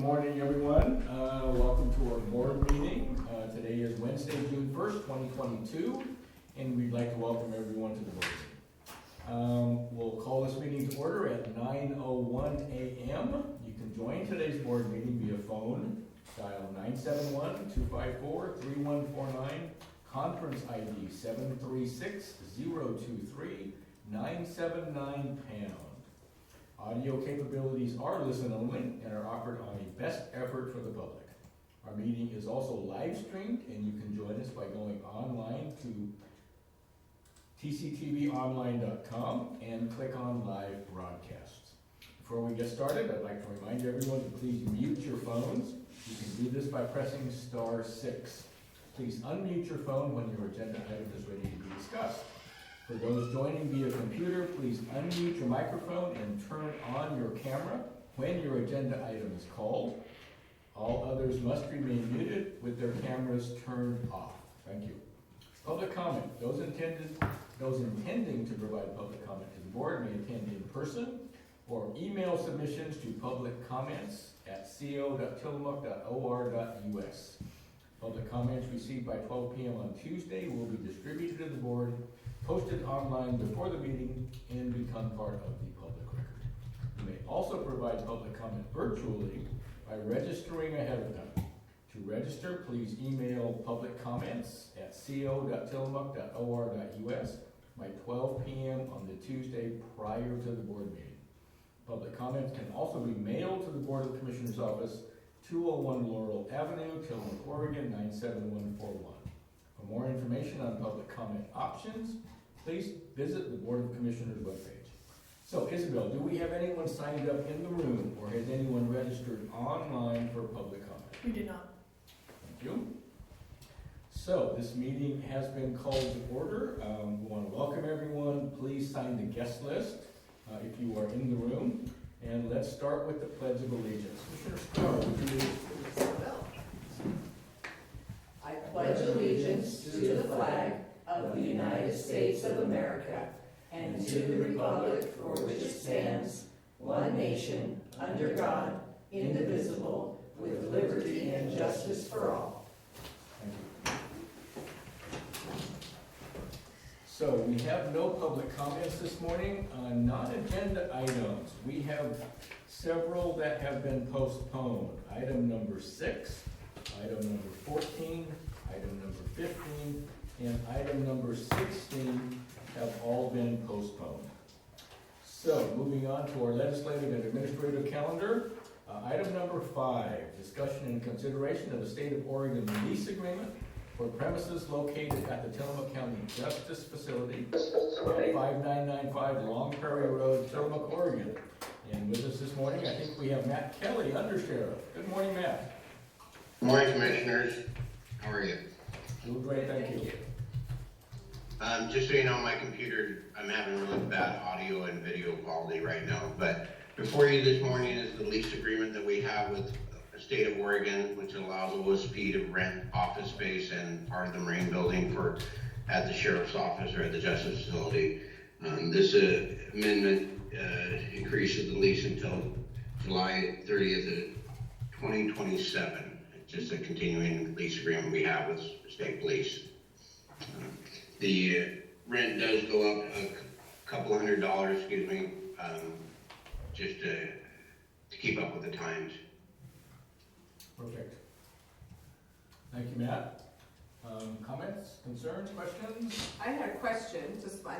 morning, everyone. Welcome to our board meeting. Today is Wednesday, June 1st, 2022, and we'd like to welcome everyone to the board meeting. We'll call this meeting to order at 9:01 a.m. You can join today's board meeting via phone. Dial 971-254-3149, conference ID 736-023-979#. Audio capabilities are listen only and are offered on a best effort for the public. Our meeting is also live streamed, and you can join us by going online to tctvonline.com and click on live broadcasts. Before we get started, I'd like to remind everyone to please mute your phones. You can do this by pressing *6. Please unmute your phone when your agenda item is ready to be discussed. For those joining via computer, please unmute your microphone and turn on your camera when your agenda item is called. All others must remain muted with their cameras turned off. Thank you. Public comment. Those intending to provide public comment to the board may attend in person or email submissions to publiccomments@co.tillamook.or.us. Public comments received by 12 p.m. on Tuesday will be distributed to the board, posted online before the meeting, and become part of the public record. You may also provide public comment virtually by registering ahead of time. To register, please email publiccomments@co.tillamook.or.us by 12 p.m. on the Tuesday prior to the board meeting. Public comments can also be mailed to the Board of Commissioners office, 201 Laurel Avenue, Tillamook, Oregon 97141. For more information on public comment options, please visit the Board of Commissioners webpage. So, Isabel, do we have anyone signed up in the room, or has anyone registered online for public comment? We do not. Thank you. So, this meeting has been called to order. We want to welcome everyone. Please sign the guest list if you are in the room. And let's start with the Pledge of Allegiance. Commissioner Starr, would you read? I pledge allegiance to the flag of the United States of America and to the republic for which it stands, one nation, under God, indivisible, with liberty and justice for all. Thank you. So we have no public comments this morning on non-agenda items. We have several that have been postponed. Item number 6, item number 14, item number 15, and item number 16 have all been postponed. So moving on to our legislative and administrative calendar. Item number 5, discussion and consideration of the State of Oregon lease agreement for premises located at the Tillamook County Justice Facility at 5995 Long Prairie Road, Tillamook, Oregon. And with us this morning, I think we have Matt Kelly, Undersheriff. Good morning, Matt. Good morning, Commissioners. How are you? Doing great, thank you. Just so you know, my computer, I'm having really bad audio and video quality right now. But before you this morning is the lease agreement that we have with the State of Oregon, which allows OSP to rent office space and part of the Marine building at the Sheriff's Office or at the Justice Facility. This amendment increases the lease until July 30th of 2027. It's just a continuing lease agreement we have with State Police. The rent does go up a couple $100, just to keep up with the times. Perfect. Thank you, Matt. Comments, concerns, questions? I had a question, just my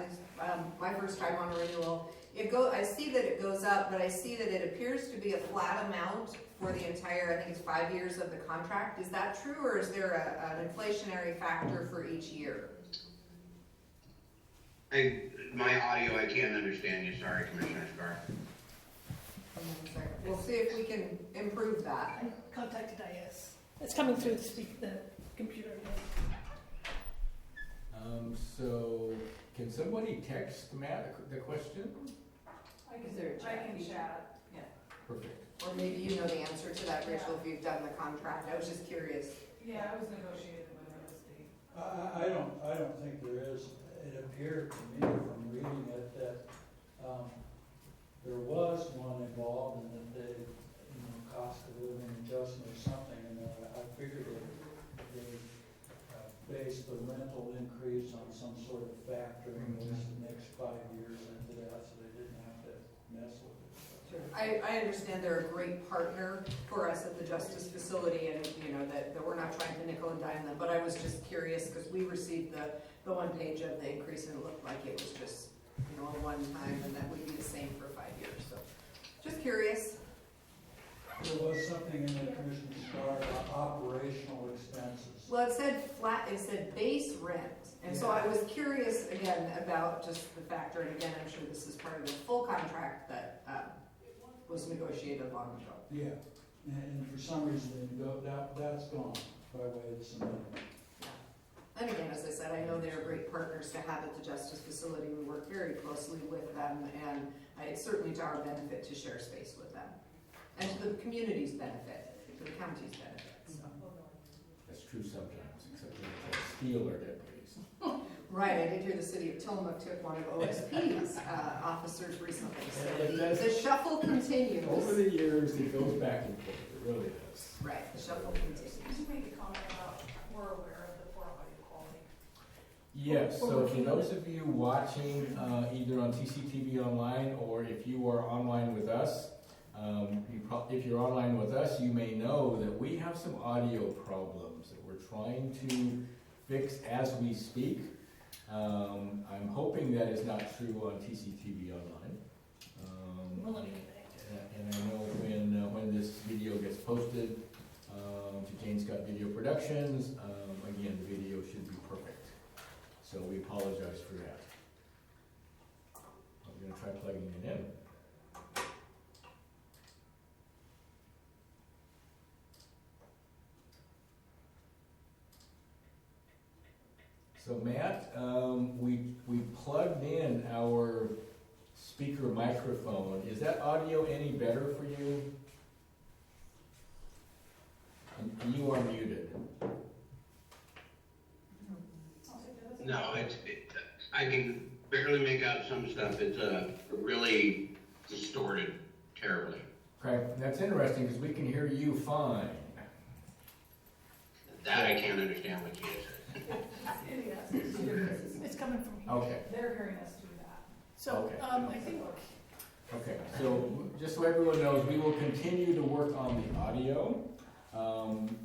first time on a renewal. I see that it goes up, but I see that it appears to be a flat amount for the entire, I think it's 5 years of the contract. Is that true, or is there an inflationary factor for each year? My audio, I can't understand you. Sorry, Commissioner Scar. We'll see if we can improve that. I contacted IS. It's coming through the computer again. So can somebody text Matt the question? I can chat. Yeah. Perfect. Or maybe you know the answer to that, Rachel, if you've done the contract. I was just curious. Yeah, I was negotiating with the state. I don't think there is. It appeared to me from reading it that there was one involved, and that the cost of living adjustment or something, and I figured they based the rental increase on some sort of factoring those next 5 years into that, so they didn't have to mess with it. I understand they're a great partner for us at the Justice Facility, and, you know, that we're not trying to nickel and dime them, but I was just curious, because we received the one page of the increase, and it looked like it was just, you know, a one time, and that would be the same for 5 years, so, just curious. There was something in the Commissioner's chart about operational expenses. Well, it said base rent, and so I was curious again about just the factor, and again, I'm sure this is part of the full contract that, was negotiated long ago. Yeah, and for some reason, they didn't go, that's gone by way of some. And again, as I said, I know they're great partners to have at the Justice Facility. We work very closely with them, and it's certainly to our benefit to share space with them. And to the community's benefit, to the county's benefit, so. That's true sometimes, except when they steal our deputies. Right, I did hear the city of Tillamook took one of OSP's officers recently, And it so does- the shuffle continues. Over the years, it goes back and forth, it really does. Right, the shuffle continues. Could you make a comment about, we're aware of the poor audio quality? Yes, so for those of you watching either on TCTV Online or if you are online with us, if you're online with us, you may know that we have some audio problems that we're trying to fix as we speak. I'm hoping that is not true on TCTV Online. Well, let me get back to it. And I know when this video gets posted to Jane Scott Video Productions, again, the video should be perfect. So we apologize for that. I'm gonna try plugging it in. So Matt, we plugged in our speaker microphone. Is that audio any better for you? And you are muted. No, I can barely make out some stuff. It's really distorted terribly. Okay, that's interesting because we can hear you fine. That I can't understand what you said. It's coming from here. Okay, They're hearing us do that. So, Okay. I think, okay. So just so everyone knows, we will continue to work on the audio.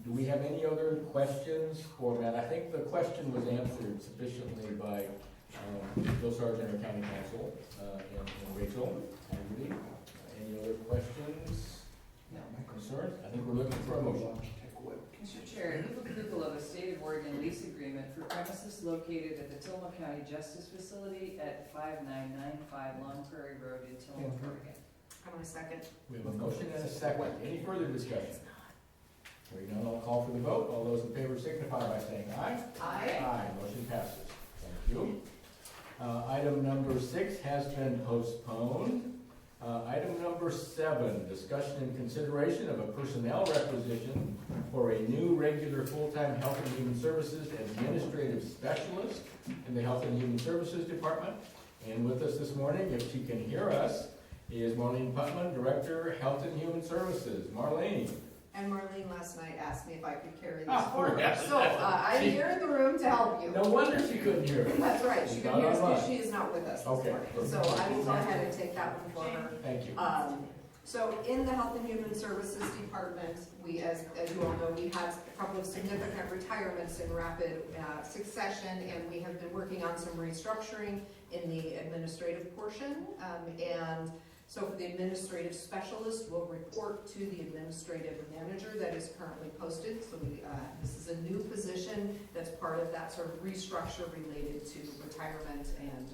Do we have any other questions for Matt? I think the question was answered sufficiently by Bill Sargent, our county counsel, and Rachel Haggerty. Any other questions? No. Concerns? I think we're looking for a motion. Mr. Chair, I move approval of a state of Oregon lease agreement for premises located at the Tillamook County Justice Facility at 5995 Long Prairie Road in Tillamook, Oregon. I'm on a second. We have a motion and a second. Any further discussion? Hearing none, I'll call for the vote. All those in favor signify by saying aye. Aye. Motion passes. Thank you. Item number 6 has been postponed. Item number 7, discussion and consideration of a personnel requisition for a new regular full-time Health and Human Services Administrative Specialist in the Health and Human Services Department. And with us this morning, if she can hear us, is Marlene Putman, Director, Health and Human Services. Marlene. And Marlene last night asked me if I could carry this Ah, for her. yes. So I'm here in the room to help you. No wonder she couldn't hear us. That's right, she She's can not hear us because online. she is not with us this Okay. morning. So I will go ahead and take that one for her. Thank you. So in the Health and Human Services Department, we, as you all know, we had a couple of significant retirements in rapid succession, and we have been working on some restructuring in the administrative portion. And so for the administrative specialist, we'll report to the administrative manager that is currently posted. So this is a new position that's part of that sort of restructure related to retirement and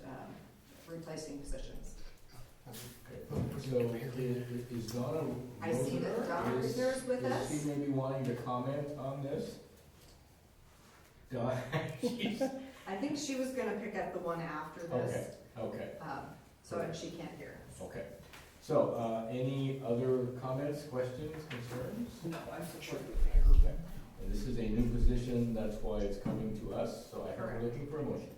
replacing positions. So is Donna? I see that Donna Is- Ritter is with us. Is she maybe wanting to comment on this? Donna, she's- I think she was gonna pick up the one after this. okay, So, and she can't hear us. okay. So, any other comments, questions, concerns? No, I'm supportive. Okay. And this is a new position, that's why it's coming to us, so I think Correct. we're looking for a motion.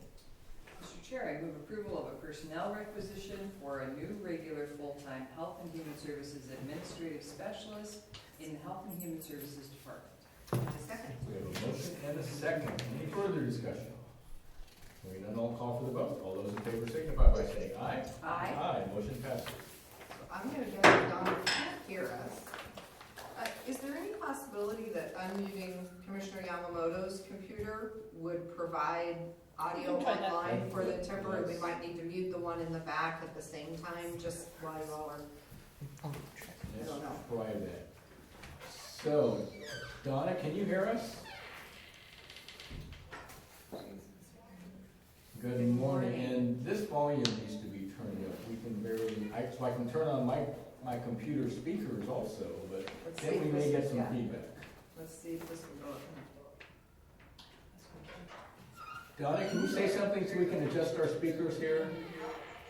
Mr. Chair, I move approval of a personnel requisition for a new regular full-time Health and Human Services Administrative Specialist in the Health and Human Services Department. A second. We have a motion and a second. Any further discussion? Hearing none, I'll call for the vote. All those in favor signify by saying aye. Aye. Aye, motion passes. I'm gonna go, Donna, if you can't hear us. Is there any possibility that unmuting Commissioner Yamamoto's computer would provide audio We can try that. online for the temporary? We might need to mute the one in the back at the same time, just while you all are. Let's don't know. try that. So, Donna, can you hear us? Good morning, and this volume needs to be turned up. We can so I can turn on my computer speakers also, but Let's see then we if may this- get some yeah. feedback. Let's see if this will go. Donna, can you say something so we can adjust our speakers here?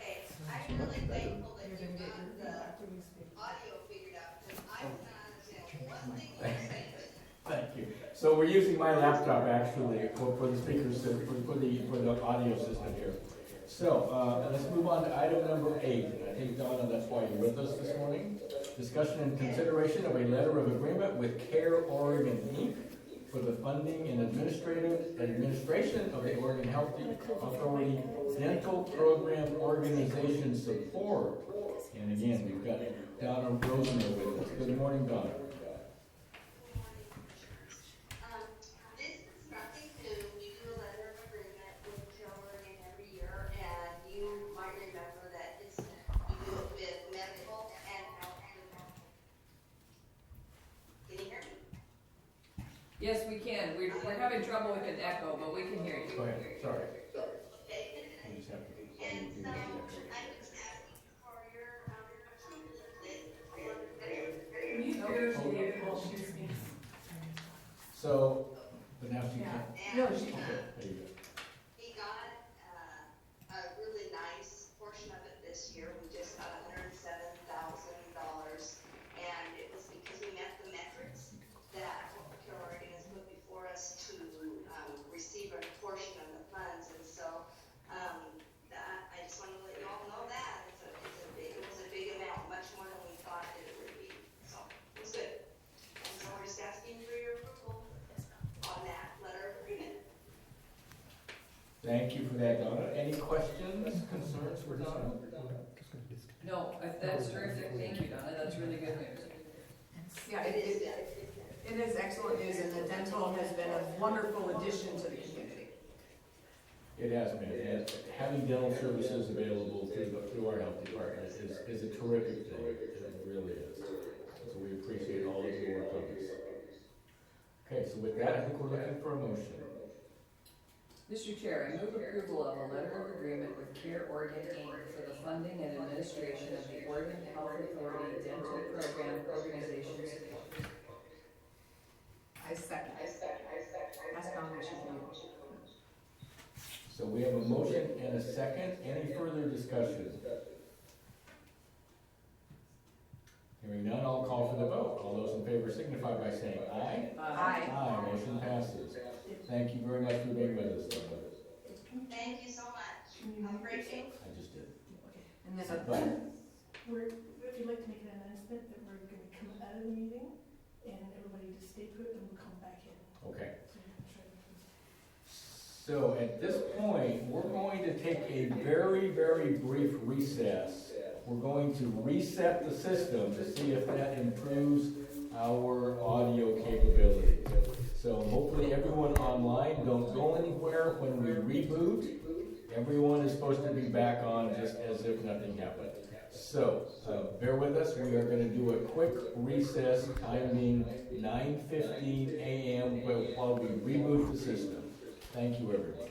Okay, I'm really thankful that you got the audio figured out, because I was not understanding one thing you were saying. Thank you. So we're using my laptop actually for the speakers, for the audio system here. So, let's move on to item number 8. I think, Donna, that's why you're with us this morning. Discussion and consideration of a letter of agreement with CARE Oregon, Inc. for the funding and administration of the Oregon Health Authority Dental Program Organization Support. And again, we've got Donna Rosner with us. Good morning, Donna. This is nothing new. We do a letter of agreement with CARE Oregon every year, and you might remember that we do it with medical and health. Can you hear me? Yes, we can. We're having trouble with an echo, but we can hear you. Go ahead, sorry. Okay. I just have to. And so I'm just asking for your approval of this. So, but now she can't. No, And she Okay, there you go. we got a really nice portion of it this year. We just got $107,000, and it was because we met the metrics that CARE Oregon has put before us to receive a portion of the funds. And so that I just want to let you all know that it was a big amount, much more than we thought that it would be. So it was good. And so we're just asking for your approval on that letter of agreement. Thank you for that, Donna. Any questions, concerns for Donna? No, that's terrific. Thank you, Donna. That's really good news. Yeah, It is good. it is excellent news, and the dental has been a wonderful addition to the community. It has been, and having dental services available through our health department is a terrific thing. It really is. So we appreciate all of your work on this. Okay, so with that, I think we're looking for a motion. Mr. Chair, I move approval of a letter of agreement with CARE Oregon, Inc. for the funding and administration of the Oregon Health Authority Dental Program Organization Support. I second. That's nomination for you. So we have a motion and a second. Any further discussion? Hearing none, I'll call for the vote. All those in favor signify by saying aye. Aye. Aye, motion passes. Thank you very much for being with us, Donna. Thank you so much. Have a great day. I just did. And then But If you'd like to make an announcement that we're gonna come out of the meeting, and everybody just stay put, and we'll come back in. okay. So you can try to- So at this point, we're going to take a very, very brief recess. We're going to reset the system to see if that improves our audio capability. So hopefully everyone online, don't go anywhere when we reboot. Everyone is supposed to be back on just as if nothing happened. So, bear with us, we are gonna do a quick recess, time being 9:15 a.m. while we reboot the system. Thank you, everyone.